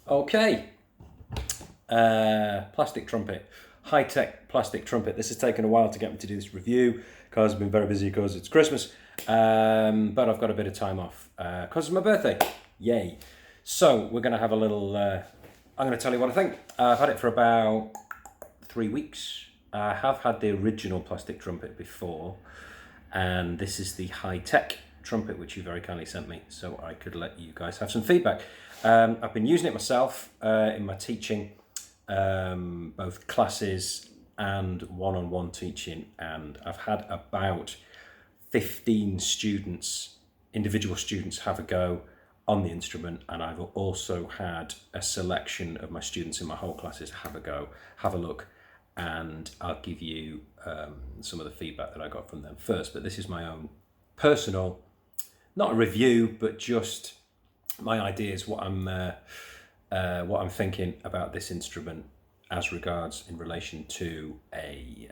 Okay, plastic trumpet, Hytech plastic trumpet. This has taken a while to get me to do this review because I've been very busy because it's Christmas, but I've got a bit of time off because it's my birthday. Yay! So we're going to have a little. I'm going to tell you what I think. I've had it for about 3 weeks. I have had the original plastic trumpet before, and this is the Hytech trumpet which you very kindly sent me so I could let you guys have some feedback. I've been using it myself in my teaching, both classes and one-on-one teaching, and I've had about 15 students, individual students, have a go on the instrument, and I've also had a selection of my students in my whole classes have a go, have a look, and I'll give you some of the feedback that I got from them first. But this is my own personal, not a review, but just my ideas, what I'm thinking about this instrument as regards in relation to a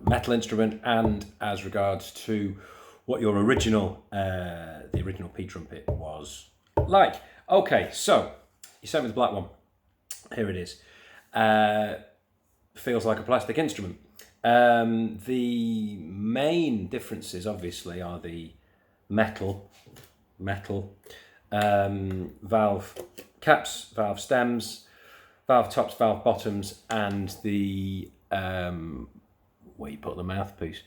metal instrument and as regards to what your original, the original Ptrumpet was like. Okay, so you sent me the black one. Here it is. Feels like a plastic instrument. The main differences, obviously, are the metal, valve caps, valve stems, valve tops, valve bottoms, and the where you put the mouthpiece.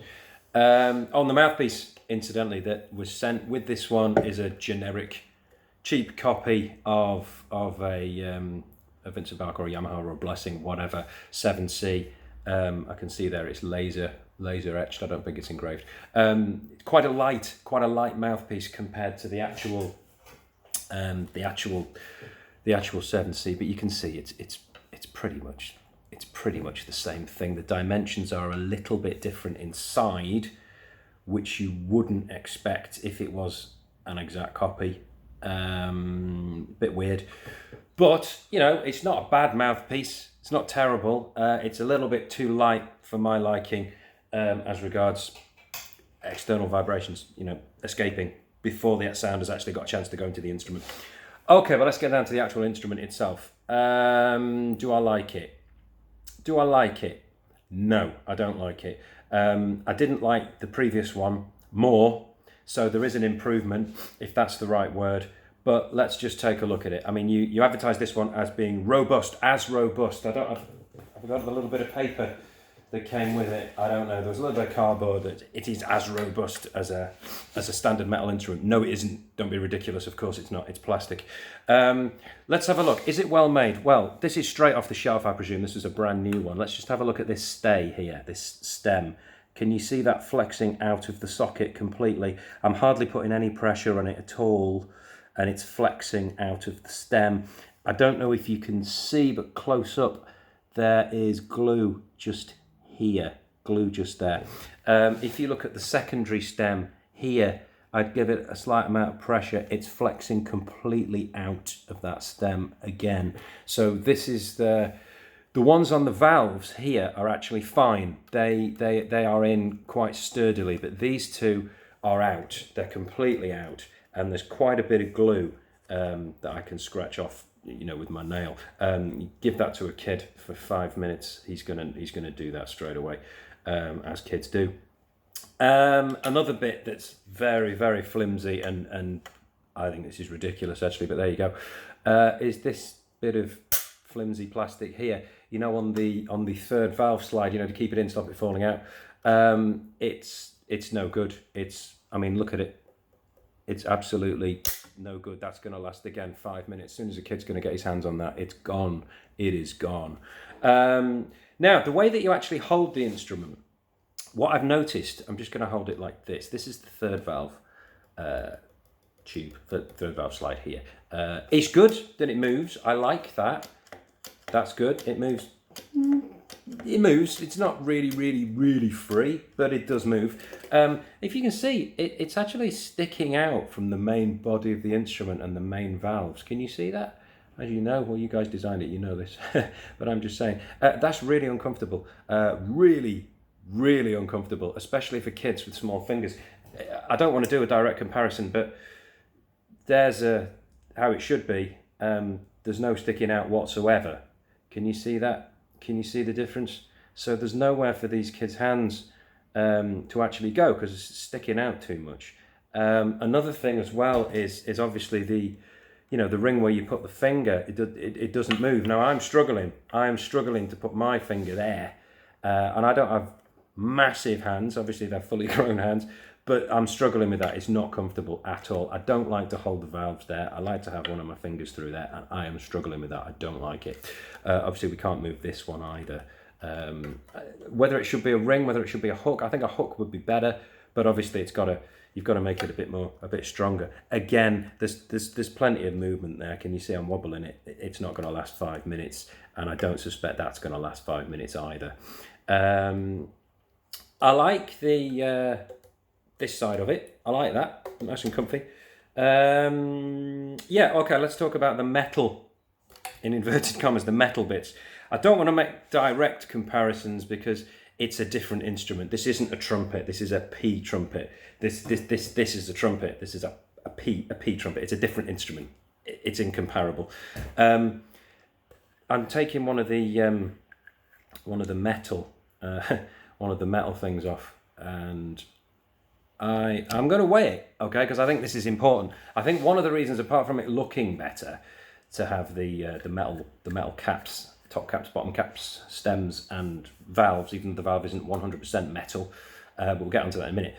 On the mouthpiece, incidentally, that was sent with this one is a generic, cheap copy of a Vincent Barker or a Yamaha or a Blessing, whatever, 7C. I can see there it's laser etched. I don't think it's engraved. Quite a light mouthpiece compared to the actual 7C. But you can see it's pretty much the same thing. The dimensions are a little bit different inside, which you wouldn't expect if it was an exact copy. Bit weird, but you know, it's not a bad mouthpiece. It's not terrible. It's a little bit too light for my liking, as regards external vibrations, you know, escaping before the sound has actually got a chance to go into the instrument. Okay, but let's get down to the actual instrument itself. Do I like it? Do I like it? No, I don't like it. I didn't like the previous one more. So there is an improvement, if that's the right word. But let's just take a look at it. I mean, you advertise this one as being robust, as robust. I've got a little bit of paper that came with it. I don't know. There was a little bit of cardboard that it is as robust as a standard metal instrument. No, it isn't. Don't be ridiculous. Of course it's not. It's plastic. Let's have a look. Is it well made? Well, this is straight off the shelf, I presume. This is a brand new one. Let's just have a look at this stay here, this stem. Can you see that flexing out of the socket completely? I'm hardly putting any pressure on it at all, and it's flexing out of the stem. I don't know if you can see, but close up, there is glue just here, glue just there. If you look at the secondary stem here, I'd give it a slight amount of pressure. It's flexing completely out of that stem again. So this is the ones on the valves here are actually fine. They are in quite sturdily, but these two are out. They're completely out, and there's quite a bit of glue that I can scratch off, you know, with my nail. Give that to a kid for 5 minutes, he's gonna do that straight away, as kids do. Another bit that's very, very flimsy, and I think this is ridiculous actually, but there you go, is this bit of flimsy plastic here, you know, on the third valve slide, you know, to keep it in, stop it falling out. It's no good. I mean, look at it. It's absolutely no good. That's going to last again 5 minutes. As soon as a kid's going to get his hands on that, it's gone. It is gone. Now, the way that you actually hold the instrument, what I've noticed, I'm just going to hold it like this. This is the third valve tube, the third valve slide here. It's good that it moves. I like that. That's good. It moves. It moves. It's not really free, but it does move. If you can see, it's actually sticking out from the main body of the instrument and the main valves. Can you see that? As you know, well, you guys designed it, you know this, but I'm just saying, that's really uncomfortable. Really uncomfortable, especially for kids with small fingers. I don't want to do a direct comparison, but there's how it should be. there's no sticking out whatsoever. Can you see that? Can you see the difference? So there's nowhere for these kids' hands to actually go because it's sticking out too much. Another thing as well is obviously the ring where you put the finger. It doesn't move. Now I'm struggling to put my finger there, and I don't have massive hands. Obviously they're fully grown hands, but I'm struggling with that. It's not comfortable at all. I don't like to hold the valves there. I like to have one of my fingers through there, and I am struggling with that. I don't like it. Obviously we can't move this one either. Whether it should be a ring, whether it should be a hook, I think a hook would be better, but obviously you've got to make it a bit stronger. Again, there's plenty of movement there. Can you see I'm wobbling it? It's not going to last 5 minutes, and I don't suspect that's going to last 5 minutes either. I like this side of it. I like that, nice and comfy. Yeah, okay, let's talk about the metal, in inverted commas, the metal bits. I don't want to make direct comparisons because it's a different instrument. This isn't a trumpet. This is a P trumpet. This is a trumpet. This is a P trumpet. It's a different instrument. It's incomparable. I'm taking one of the metal things off, and I'm going to weigh it, okay? Because I think this is important. I think one of the reasons, apart from it looking better, to have the metal caps. Top caps, bottom caps, stems and valves, even though the valve isn't 100% metal, but we'll get onto that in a minute.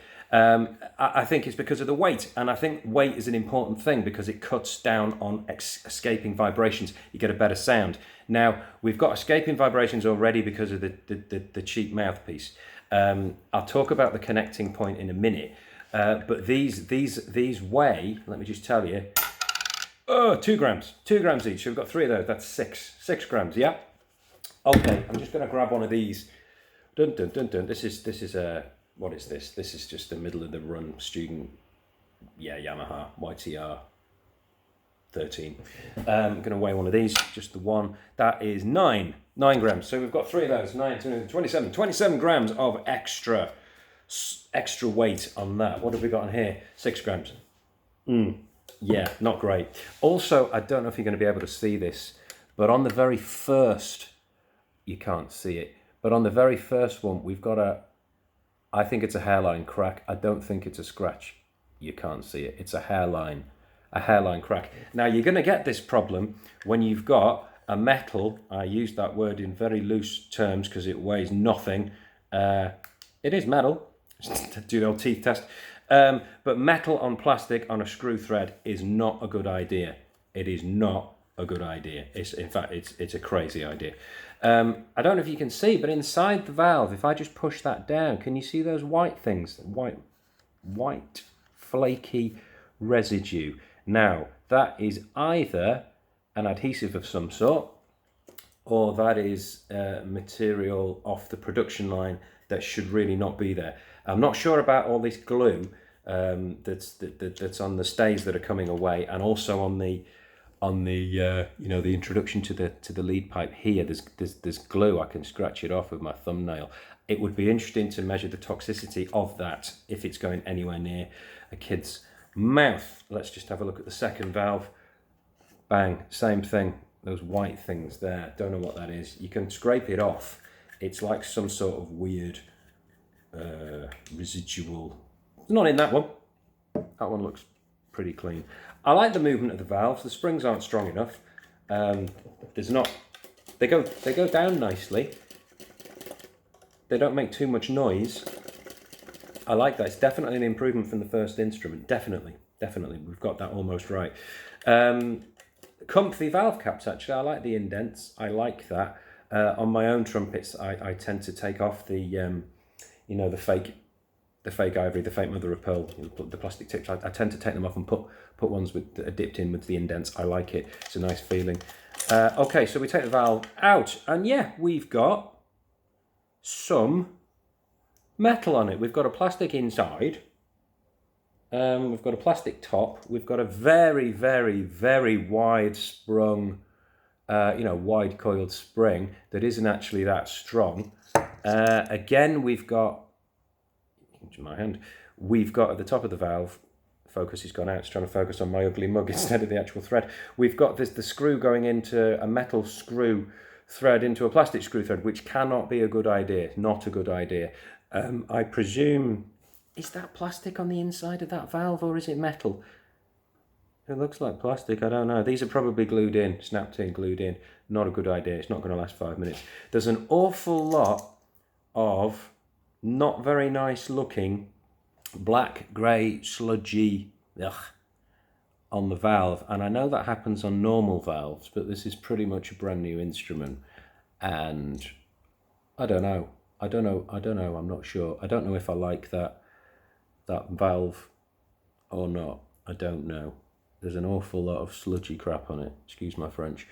I think it's because of the weight, and I think weight is an important thing because it cuts down on escaping vibrations. You get a better sound. Now, we've got escaping vibrations already because of the cheap mouthpiece. I'll talk about the connecting point in a minute, but these weigh, let me just tell you, 2 grams each. So we've got 3 of those. That's 6 grams. Yeah. Okay. I'm just going to grab one of these. Dun dun dun dun. This is what is this? This is just a middle of the run student. Yeah, Yamaha YTR 13. I'm going to weigh one of these. Just the one. That is 9 grams. So we've got 3 of those. 9, 27 grams of extra weight on that. What have we got on here? 6 grams. Yeah, not great. Also, I don't know if you're going to be able to see this, but on the very first, you can't see it, but on the very first one, we've got I think it's a hairline crack. I don't think it's a scratch. You can't see it. It's a hairline crack. Now, you're going to get this problem when you've got a metal. I use that word in very loose terms because it weighs nothing. It is metal. Do the old teeth test. But metal on plastic on a screw thread is not a good idea. It is not a good idea. In fact, it's a crazy idea. I don't know if you can see, but inside the valve, if I just push that down, can you see those white things? White flaky residue. Now, that is either an adhesive of some sort, or that is material off the production line that should really not be there. I'm not sure about all this glue that's on the stays that are coming away, and also on the the introduction to the lead pipe here. There's glue. I can scratch it off with my thumbnail. It would be interesting to measure the toxicity of that if it's going anywhere near a kid's mouth. Let's just have a look at the second valve. Bang, same thing. Those white things there. Don't know what that is. You can scrape it off. It's like some sort of weird residual. It's not in that one. That one looks pretty clean. I like the movement of the valves. The springs aren't strong enough. There's not. They go down nicely. They don't make too much noise. I like that. It's definitely an improvement from the first instrument. Definitely. We've got that almost right. Comfy valve caps, actually. I like the indents. I like that. On my own trumpets, I tend to take off the fake ivory, the fake mother of pearl, the plastic tips. I tend to take them off and put ones that are dipped in with the indents. I like it. It's a nice feeling. Okay, so we take the valve out, and yeah, we've got some metal on it. We've got a plastic inside. We've got a plastic top. We've got a very, very, very wide sprung, wide coiled spring that isn't actually that strong. Again, we've got, into my hand, we've got at the top of the valve focus has gone out. It's trying to focus on my ugly mug instead of the actual thread. We've got the screw going into a metal screw thread into a plastic screw thread, which cannot be a good idea. Not a good idea. I presume, is that plastic on the inside of that valve or is it metal? It looks like plastic, I don't know. These are probably glued in, snapped in, glued in. Not a good idea. It's not going to last 5 minutes. There's an awful lot of not very nice looking black, grey, sludgy on the valve. And I know that happens on normal valves, but this is pretty much a brand new instrument. And I don't know. I'm not sure. I don't know if I like that valve or not. I don't know. There's an awful lot of sludgy crap on it. Excuse my French.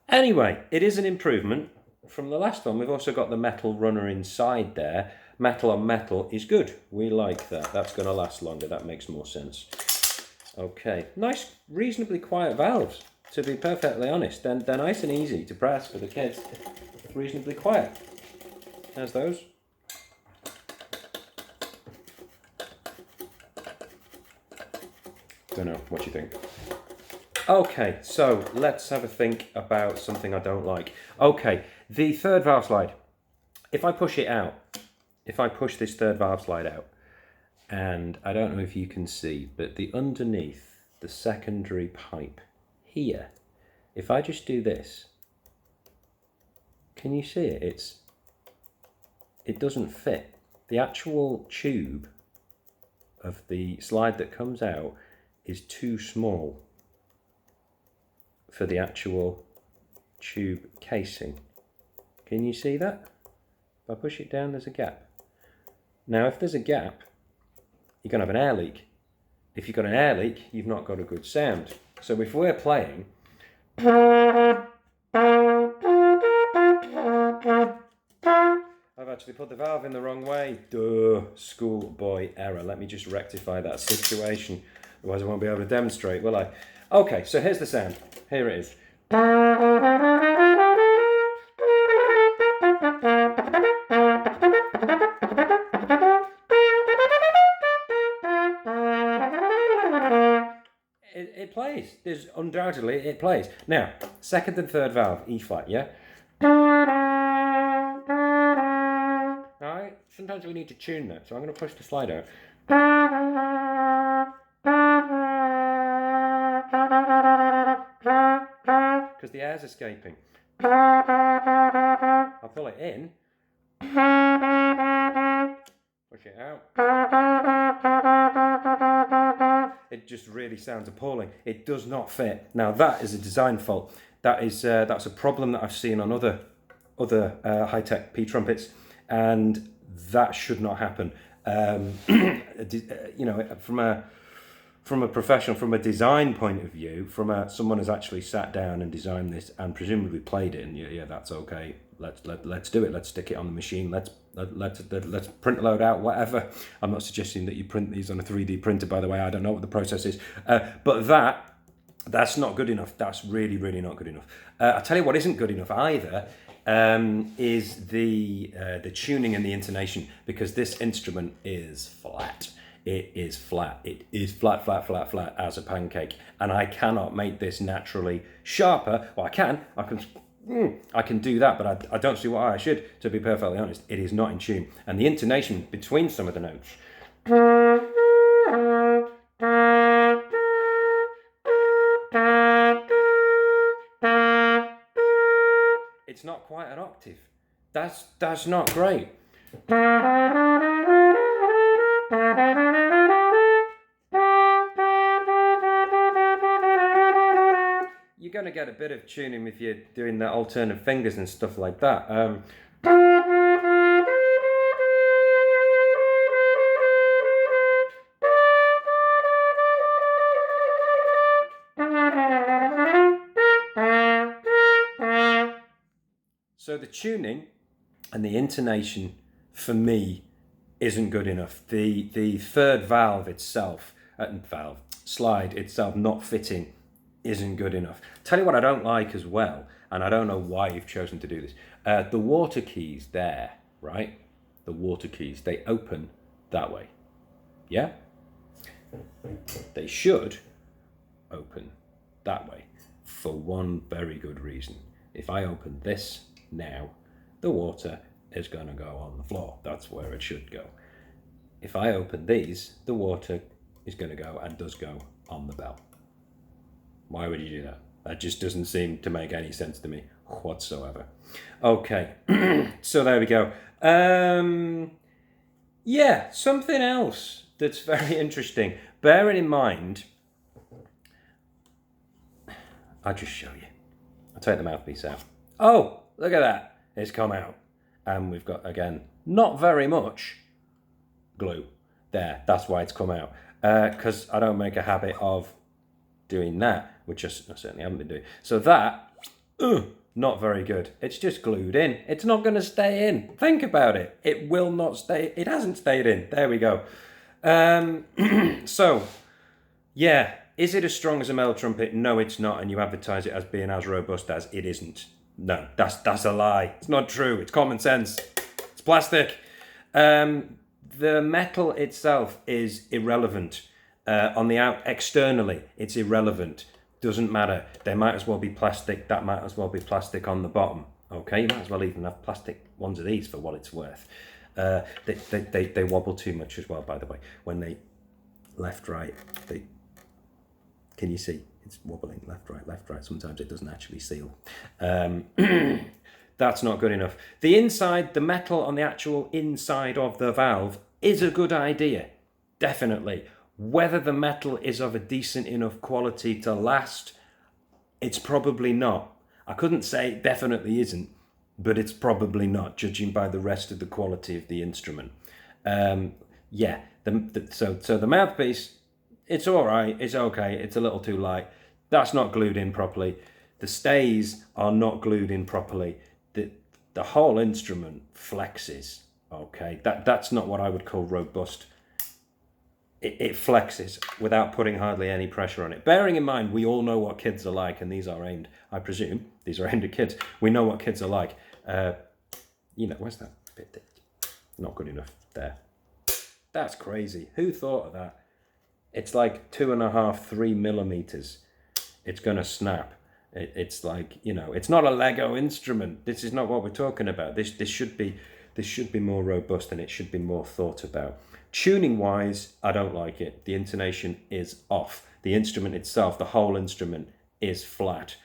Anyway, it is an improvement from the last one. We've also got the metal runner inside there. Metal on metal is good. We like that. That's going to last longer. That makes more sense. Okay. Nice, reasonably quiet valves, to be perfectly honest. They're nice and easy to press for the kids. Reasonably quiet. There's those. Don't know. What do you think? Okay, so let's have a think about something I don't like. Okay, the third valve slide. If I push it out, if I push this third valve slide out, and I don't know if you can see, but the underneath the secondary pipe here, if I just do this, can you see it? It doesn't fit. The actual tube of the slide that comes out is too small for the actual tube casing. Can you see that? If I push it down, there's a gap. Now, if there's a gap, you're going to have an air leak. If you've got an air leak, you've not got a good sound. So if we're playing, I've actually put the valve in the wrong way. Duh, schoolboy error. Let me just rectify that situation. Otherwise I won't be able to demonstrate, will I? Okay, so here's the sound. Here it is. It plays. There's undoubtedly it plays. Now, second and third valve, E flat, yeah? Alright, sometimes we need to tune that, so I'm going to push the slide out. Because the air's escaping. I'll pull it in. Push it out. It just really sounds appalling. It does not fit. Now that is a design fault. That's a problem that I've seen on other Hytech Ptrumpets, and that should not happen. You know, from a professional, from a design point of view, someone has actually sat down and designed this and presumably played it, and yeah, that's okay. Let's do it. Let's stick it on the machine. Let's print load out whatever. I'm not suggesting that you print these on a 3D printer, by the way. I don't know what the process is, but that's not good enough. That's really, really not good enough. I'll tell you what isn't good enough either. Is the tuning and the intonation, because this instrument is flat. It is flat. It is flat as a pancake, and I cannot make this naturally sharper. Well, I can do that, but I don't see why I should, to be perfectly honest. It is not in tune, and the intonation between some of the notes. It's not quite an octave. That's not great. You're going to get a bit of tuning if you're doing the alternate fingers and stuff like that. So the tuning and the intonation for me isn't good enough. The third valve itself, slide itself not fitting isn't good enough. Tell you what I don't like as well, and I don't know why you've chosen to do this. The water keys there, right? The water keys, they open that way. Yeah? They should open that way for one very good reason. If I open this now, the water is going to go on the floor. That's where it should go. If I open these, the water is going to go, and does go, on the bell. Why would you do that? That just doesn't seem to make any sense to me whatsoever. Okay, so there we go. Yeah, something else that's very interesting. Bearing in mind, I'll just show you. I'll take the mouthpiece out. Oh, look at that. It's come out. And we've got, again, not very much glue there. That's why it's come out. Because I don't make a habit of doing that, which I certainly haven't been doing. So that, not very good. It's just glued in. It's not going to stay in. Think about it. It will not stay. It hasn't stayed in. There we go. So, yeah. Is it as strong as a metal trumpet? No, it's not. And you advertise it as being as robust as it isn't. No, that's a lie. It's not true. It's common sense. It's plastic. The metal itself is irrelevant. On the externally, it's irrelevant. Doesn't matter. They might as well be plastic. That might as well be plastic on the bottom. Okay, you might as well even have plastic ones of these for what it's worth. They wobble too much as well, by the way. When they left, right, can you see? It's wobbling left, right. Sometimes it doesn't actually seal. That's not good enough. The inside, the metal on the actual inside of the valve is a good idea. Definitely. Whether the metal is of a decent enough quality to last, it's probably not. I couldn't say it definitely isn't, but it's probably not, judging by the rest of the quality of the instrument. Yeah, so the mouthpiece, it's all right, it's okay, it's a little too light. That's not glued in properly. The stays are not glued in properly. The whole instrument flexes, okay? That's not what I would call robust. It flexes without putting hardly any pressure on it. Bearing in mind, we all know what kids are like, and these are aimed, I presume, these are aimed at kids. We know what kids are like. Where's that bit? Not good enough there. That's crazy. Who thought of that? It's like 2.5, 3 millimeters. It's going to snap. It's like, it's not a Lego instrument. This is not what we're talking about. This should be more robust, and it should be more thought about. Tuning wise, I don't like it. The intonation is off. The instrument itself, the whole instrument, is flat.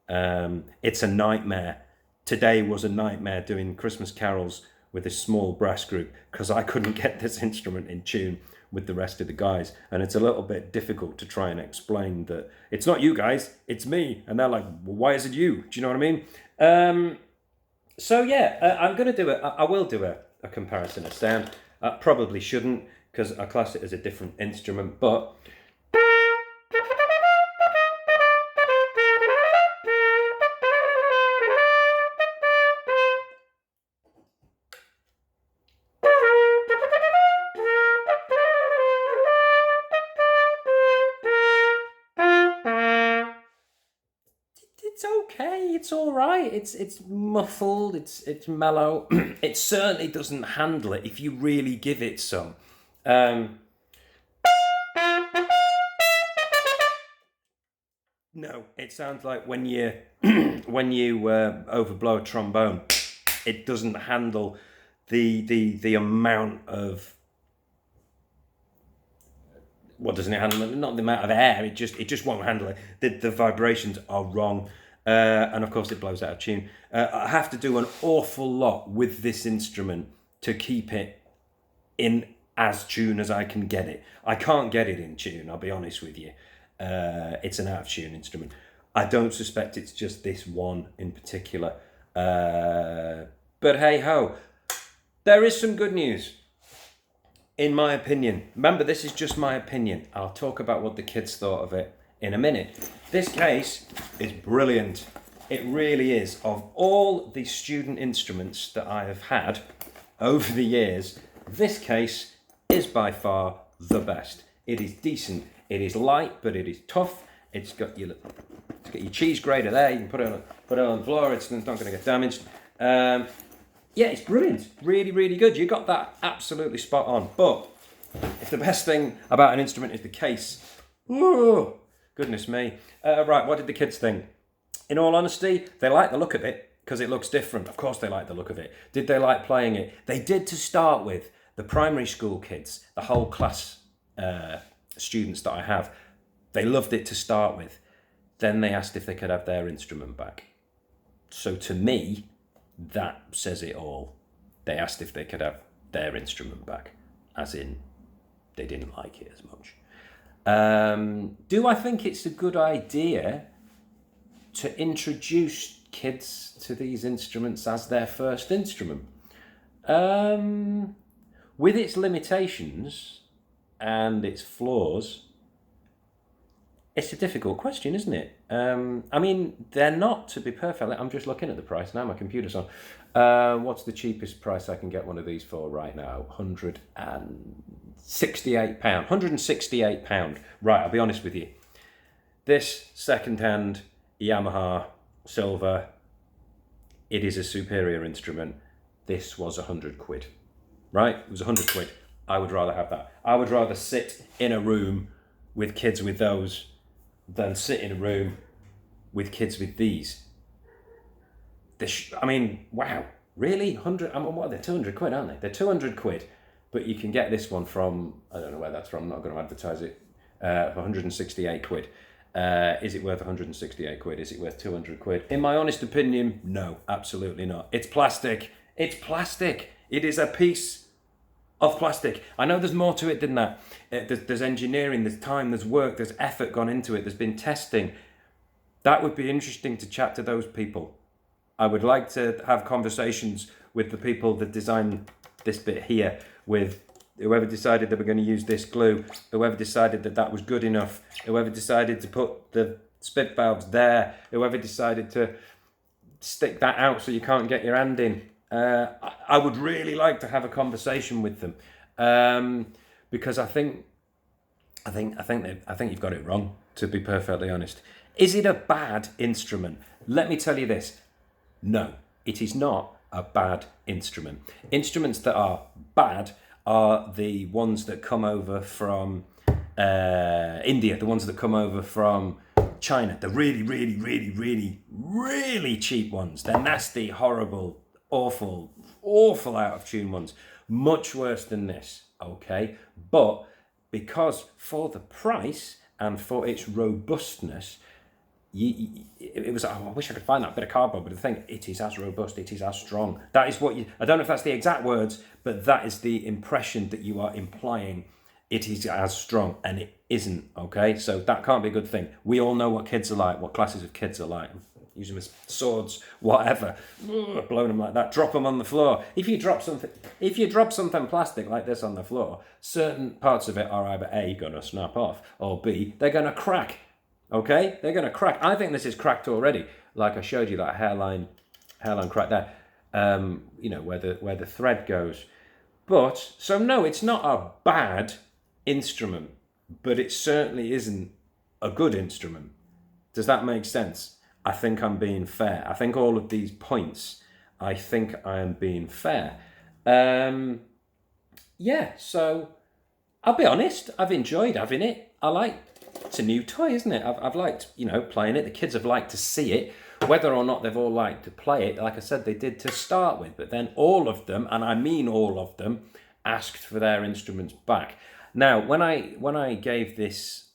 It's a nightmare. Today was a nightmare doing Christmas carols with a small brass group because I couldn't get this instrument in tune with the rest of the guys, and it's a little bit difficult to try and explain that it's not you guys, it's me. And they're like, well, why is it you? Do you know what I mean? So yeah, I'm going to do it. I will do a comparison of sound. I probably shouldn't, because I class it as a different instrument, but it's okay. It's all right. It's muffled. It's mellow. It certainly doesn't handle it if you really give it some. No, it sounds like when you overblow a trombone, it doesn't handle the amount of. What doesn't it handle? Not the amount of air. It just won't handle it. The vibrations are wrong, and of course it blows out of tune. I have to do an awful lot with this instrument to keep it in as tune as I can get it. I can't get it in tune. I'll be honest with you. It's an out of tune instrument. I don't suspect it's just this one in particular. But hey ho, there is some good news. In my opinion, remember, this is just my opinion. I'll talk about what the kids thought of it in a minute. This case is brilliant. It really is. Of all the student instruments that I have had over the years, this case is by far the best. It is decent. It is light, but it is tough. It's got your cheese grater there. You can put it on the floor. It's not going to get damaged. Yeah, it's brilliant. Really, really good. You got that absolutely spot on. But if if the best thing about an instrument is the case, ooh, goodness me. Right, what did the kids think? In all honesty, they like the look of it because it looks different. Of course they like the look of it. Did they like playing it? They did to start with. The primary school kids, the whole class students that I have, they loved it to start with. Then they asked if they could have their instrument back. So to me, that says it all. They asked if they could have their instrument back, as in they didn't like it as much. Do I think it's a good idea to introduce kids to these instruments as their first instrument? With its limitations and its flaws, it's a difficult question, isn't it? I mean, they're not, to be perfect. I'm just looking at the price now. My computer's on. What's the cheapest price I can get one of these for right now? £168. £168. Right, I'll be honest with you. This second-hand Yamaha silver, it is a superior instrument. This was £100. Right? It was £100. I would rather have that. I would rather sit in a room with kids with those than sit in a room with kids with these. I mean, wow, really? 100? What are they? £200, aren't they? They're £200, but you can get this one from, I don't know where that's from. I'm not going to advertise it. For £168. Is it worth £168? Is it worth £200? In my honest opinion, no, absolutely not. It's plastic. It's plastic. It is a piece of plastic. I know there's more to it than that. There's engineering, there's time, there's work, there's effort gone into it, there's been testing. That would be interesting to chat to those people. I would like to have conversations with the people that designed this bit here, with whoever decided they were going to use this glue, whoever decided that that was good enough, whoever decided to put the spit valves there, whoever decided to stick that out so you can't get your hand in. I would really like to have a conversation with them, because I think you've got it wrong, to be perfectly honest. Is it a bad instrument? Let me tell you this. No, it is not a bad instrument. Instruments that are bad are the ones that come over from India, the ones that come over from China, the really, really, really, really, really cheap ones. They're nasty, horrible, awful out of tune ones. Much worse than this, okay? But because for the price and for its robustness, it was, I wish I could find that bit of cardboard, but the thing, it is as robust, it is as strong. That is what I don't know if that's the exact words, but that is the impression that you are implying. It is as strong, and it isn't, okay? So that can't be a good thing. We all know what kids are like, what classes of kids are like. Use them as swords, whatever. Blowing them like that. Drop them on the floor. If you drop something plastic like this on the floor, certain parts of it are either A, going to snap off, or B, they're going to crack. Okay? They're going to crack. I think this is cracked already. Like I showed you that hairline crack there. Where the thread goes. But, so no, it's not a bad instrument, but it certainly isn't a good instrument. Does that make sense? I think I'm being fair. I think all of these points, I think I am being fair. So I'll be honest, I've enjoyed having it. It's a new toy, isn't it? I've liked, playing it. The kids have liked to see it. Whether or not they've all liked to play it, like I said, they did to start with. But then all of them, and I mean all of them, asked for their instruments back. Now, when I gave this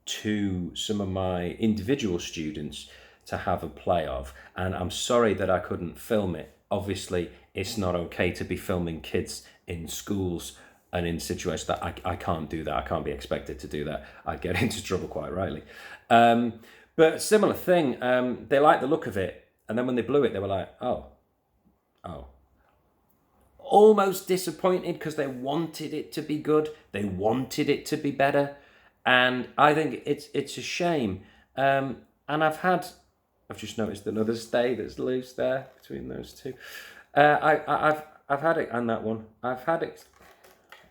to some of my individual students to have a play of, and I'm sorry that I couldn't film it. Obviously, it's not okay to be filming kids in schools and in situations that I can't do that. I can't be expected to do that. I'd get into trouble quite rightly. But similar thing, they liked the look of it, and then when they blew it, they were like, oh. Almost disappointed because they wanted it to be good. They wanted it to be better. And I think it's a shame. And I've just noticed another stay that's loose there between those two. I've had it, and that one. I've had it,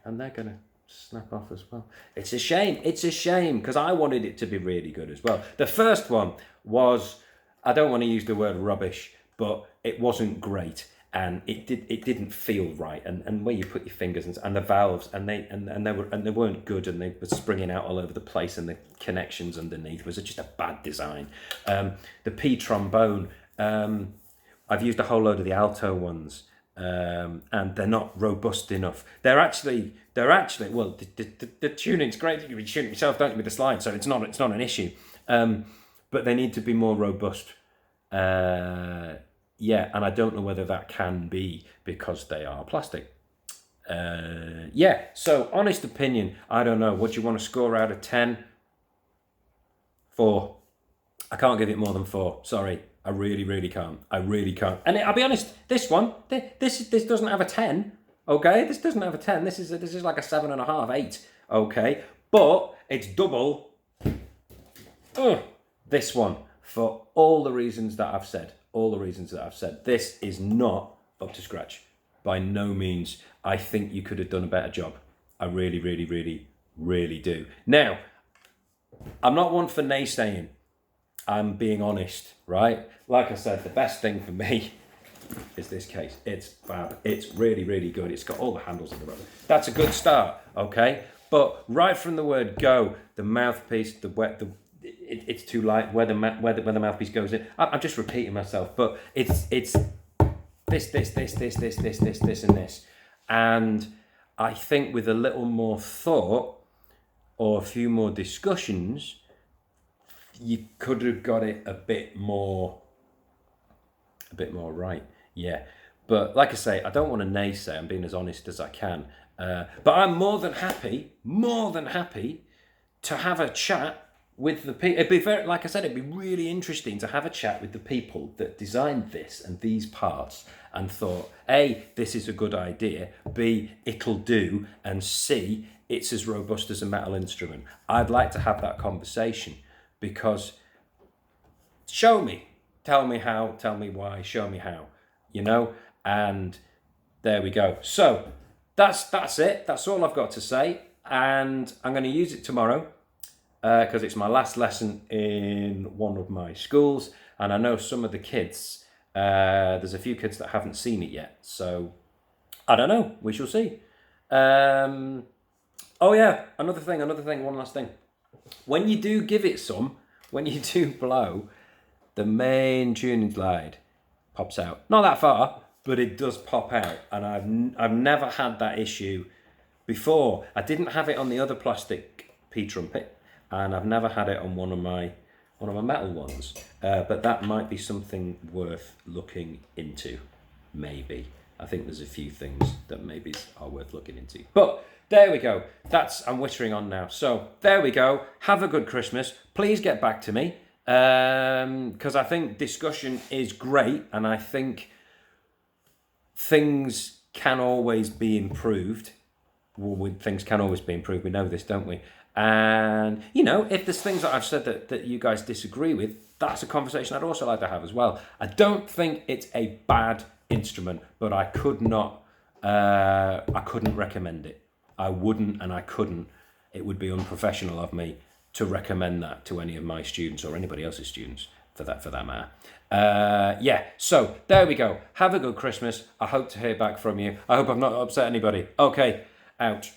and they're gonna snap off as well. It's a shame. It's a shame because I wanted it to be really good as well. The first one was, I don't want to use the word rubbish, but it wasn't great. and it didn't feel right, and where you put your fingers and the valves, and they weren't good, and they were springing out all over the place, and the connections underneath was just a bad design. The P trombone, I've used a whole load of the alto ones, and they're not robust enough. They're actually well, the tuning's great. You can tune it yourself, don't you, with the slide, so it's not an issue. But they need to be more robust. Yeah, and I don't know whether that can be because they are plastic. Yeah, so honest opinion, I don't know. What do you want to score out of 10? 4. I can't give it more than 4. Sorry, I really can't. I really can't. And I'll be honest, this one, this doesn't have a 10. Okay, this doesn't have a 10. This is like a 7.5, 8. Okay, but it's double this one for all the reasons that I've said. This is not up to scratch. By no means. I think you could have done a better job. I really do. Now, I'm not one for naysaying. I'm being honest, right? Like I said, the best thing for me is this case. It's fab. It's really good. It's got all the handles in the rubber. That's a good start, okay? But right from the word go, the mouthpiece, it's too light. Where the mouthpiece goes in. I'm just repeating myself, but it's this, and this. And I think with a little more thought or a few more discussions, you could have got it a bit more right. Yeah. But like I say, I don't want to naysay. I'm being as honest as I can. But I'm more than happy to have a chat with the people. It'd be like I said, it'd be really interesting to have a chat with the people that designed this and these parts and thought, A, this is a good idea, B, it'll do, and C, it's as robust as a metal instrument. I'd like to have that conversation, because show me, tell me how, tell me why, show me how, and there we go. So that's it. That's all I've got to say, and I'm going to use it tomorrow because it's my last lesson in one of my schools, and I know some of the kids, there's a few kids that haven't seen it yet, so I don't know, we shall see. Oh yeah, another thing, one last thing. When you do give it when you do blow, the main tuning slide pops out. Not that far, but it does pop out, and I've never had that issue before. I didn't have it on the other plastic Ptrumpet, and I've never had it on one of my metal ones. But that might be something worth looking into, maybe. I think there's a few things that maybe are worth looking into. But there we go. I'm whittering on now. So there we go. Have a good Christmas. Please get back to me, because I think discussion is great, and I think things can always be improved. Things can always be improved. We know this, don't we? And, if there's things that I've said that you guys disagree with, that's a conversation I'd also like to have as well. I don't think it's a bad instrument, but I couldn't recommend it. I wouldn't, and I couldn't. It would be unprofessional of me to recommend that to any of my students or anybody else's students for that matter. Yeah, so there we go. Have a good Christmas. I hope to hear back from you. I hope I've not upset anybody. Okay, out.